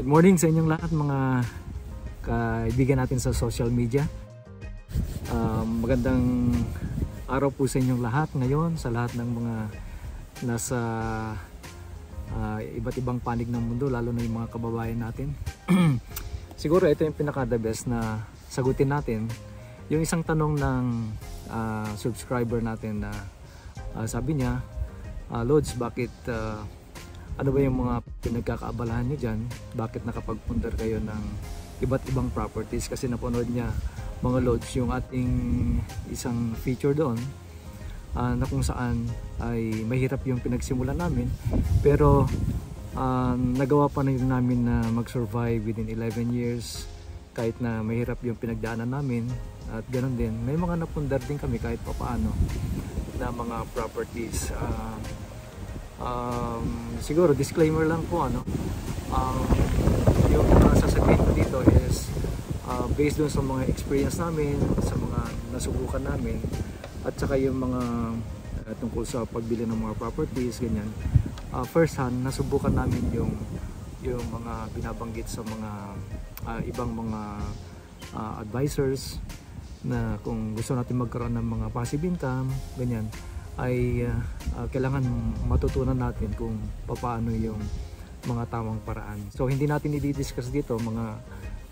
Good morning sa inyong lahat mga kaibigan natin sa social media. Magandang araw po sa inyong lahat ngayon, sa lahat ng mga nasa iba't ibang panig ng mundo, lalo na yung mga kababayan natin. Siguro ito yung pinaka-the best na sagutin natin. Yung isang tanong ng subscriber natin na sabi niya, Lods, bakit ano ba yung mga pinagkakaabalahan niyo dyan? Bakit nakapagpundar kayo ng iba't ibang properties? Kasi napanood niya mga Lods yung ating isang feature doon na kung saan ay mahirap yung pinagsimulan namin, pero nagawa pa rin namin na mag-survive within 11 years kahit na mahirap yung pinagdaanan namin. At ganoon din, may mga napundar din kami kahit pa paano na mga properties. Siguro disclaimer lang po, yung sasabihin ko dito is based dun sa mga experience namin, sa mga nasubukan namin, at saka yung mga tungkol sa pagbili ng mga properties, ganyan. First hand, nasubukan namin yung mga binabanggit sa mga ibang mga advisors na kung gusto natin magkaroon ng mga passive income, ganyan, ay kailangan matutunan natin kung paano yung mga tamang paraan. So hindi natin i-discuss dito mga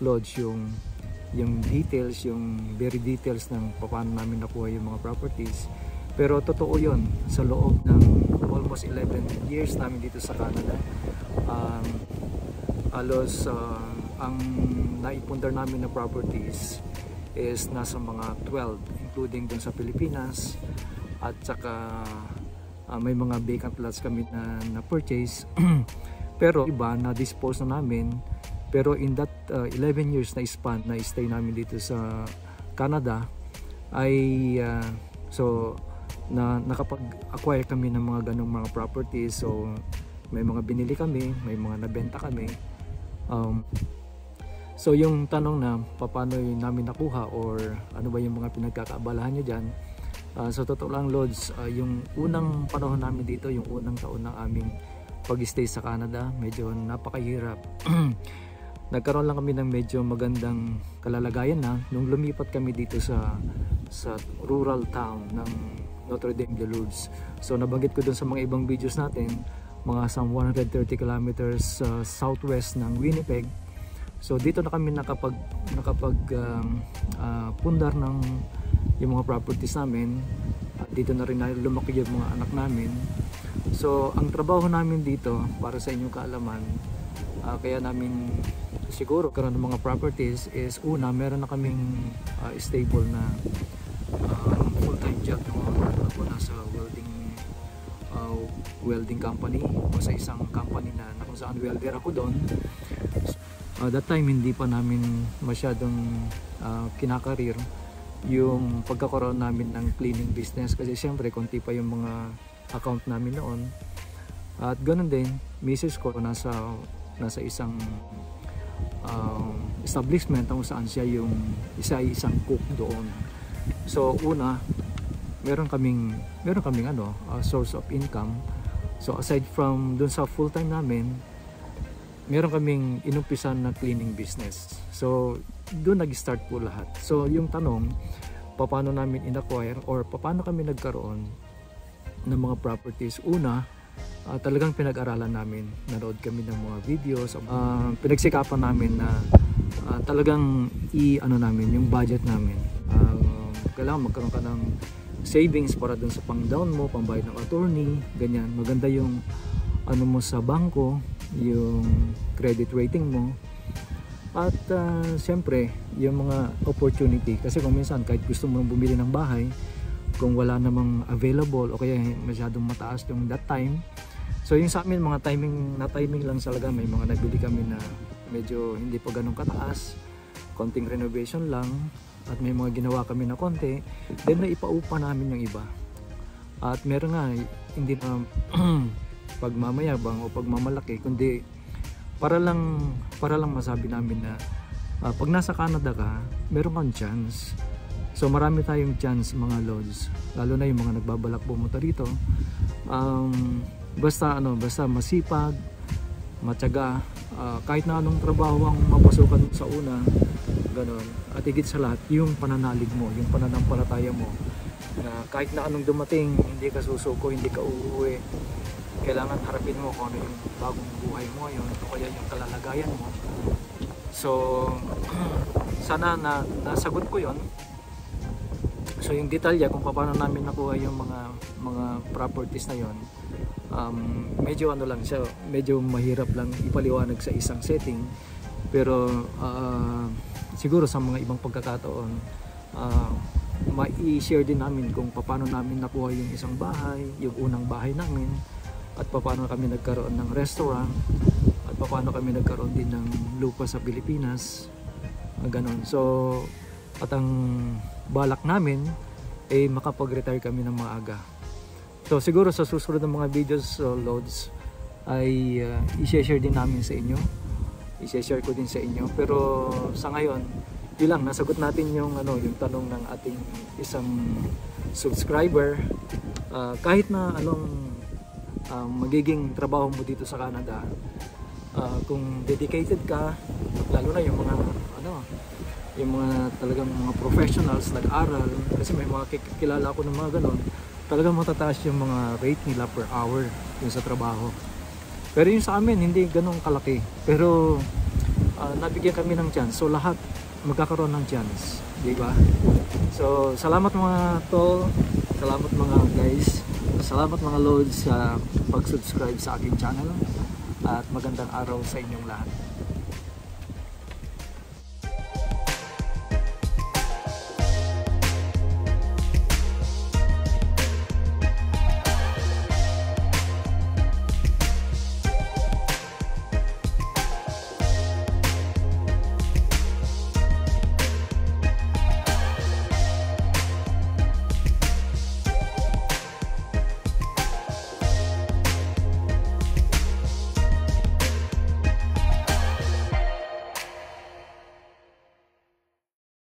Lods yung details, yung very details ng paano namin nakuha yung mga properties. Pero totoo yun, sa loob ng almost 11 years namin dito sa Canada, halos ang naipundar namin na properties is nasa mga 12, including dun sa Pilipinas, at saka may mga vacant lots kami na purchase pero iba na dispose na namin. Pero in that 11 years na span na stay namin dito sa Canada ay so nakapag-acquire kami ng mga ganong mga properties. So may mga binili kami, may mga nabenta kami. So yung tanong na paano namin nakuha or ano ba yung mga pinagkakaabalahan nyo dyan, so totoo lang Lods, yung unang panahon namin dito, yung unang taon ng aming pag-stay sa Canada, medyo napakahirap. Nagkaroon lang kami ng medyo magandang kalalagayan na nung lumipat kami dito sa rural town ng Notre Dame de Lourdes. So nabanggit ko dun sa mga ibang videos natin, mga some 130 kilometers southwest ng Winnipeg. So dito na kami pundar ng yung mga properties namin. Dito na rin lumaki yung mga anak namin. So ang trabaho namin dito, para sa inyong kaalaman, kaya namin siguro karoon ng mga properties is, una, meron na kaming stable na full-time job. Ako nasa welding company, o sa isang company na kung saan welder ako doon. That time hindi pa namin masyadong kinakarir yung pagkakaroon namin ng cleaning business, kasi siyempre konti pa yung mga account namin noon. At ganoon din, misis ko nasa isang establishment kung saan siya yung isang cook doon. So una, meron kaming source of income. So aside from dun sa full time namin, meron kaming inumpisan na cleaning business. So doon nag-start po lahat. So yung tanong, paano namin in-acquire or paano kami nagkaroon ng mga properties? Una, talagang pinag-aralan namin, nanood kami ng mga videos, pinagsikapan namin na talagang namin yung budget namin. Kailangan magkaroon ka ng savings para dun sa pang-down mo, pambayad ng attorney, ganyan. Maganda yung mo sa bangko, yung credit rating mo. At siyempre yung mga opportunity, kasi kung minsan kahit gusto mo bumili ng bahay, kung wala namang available o kaya masyadong mataas yung that time. So yung sa amin, mga timing lang talaga. May mga nabili kami na medyo hindi pa ganun kataas, konting renovation lang, at may mga ginawa kami na konti, then naipaupa namin yung iba. At meron nga hindi na pagmamayabang o pagmamalaki, kundi para lang masabi namin na pag nasa Canada ka, meron kang chance. So marami tayong chance mga Lods, lalo na yung mga nagbabalak pumunta rito. Basta masipag, matyaga, kahit na anong trabaho ang mapasukan sa una, ganon. At higit sa lahat, yung pananalig mo, yung pananampalataya mo, na kahit na anong dumating, hindi ka susuko, hindi ka uuwi, kailangan harapin mo kung ano yung bagong buhay mo ngayon o kaya yung kalalagayan mo. So sana na nasagot ko yon. So yung detalya kung paano namin nakuha yung mga properties na yon, medyo ano lang siya, medyo mahirap lang ipaliwanag sa isang setting, pero siguro sa mga ibang pagkakataon mai-share din namin kung paano namin nakuha yung isang bahay, yung unang bahay namin, at paano kami nagkaroon ng restaurant, at paano kami nagkaroon din ng lupa sa Pilipinas, ganon. So at ang balak namin ay makapag-retire kami ng maaga. So siguro sa susunod ng mga videos, loads, ay i-share din namin sa inyo, i-share ko din sa inyo. Pero sa ngayon, yun lang, nasagot natin yung yung tanong ng ating isang subscriber. Kahit na anong magiging trabaho mo dito sa Canada, kung dedicated ka, lalo na yung mga yung mga talagang mga professionals nag-aral, kasi may mga kilala ko ng mga ganon, talagang matataas yung mga rate nila per hour yung sa trabaho. Pero yung sa amin hindi ganong kalaki, pero nabigyan kami ng chance, so lahat magkakaroon ng chance, di ba? So salamat mga tol, salamat mga guys, salamat mga loads sa pag-subscribe sa aking channel, at magandang araw sa inyong lahat.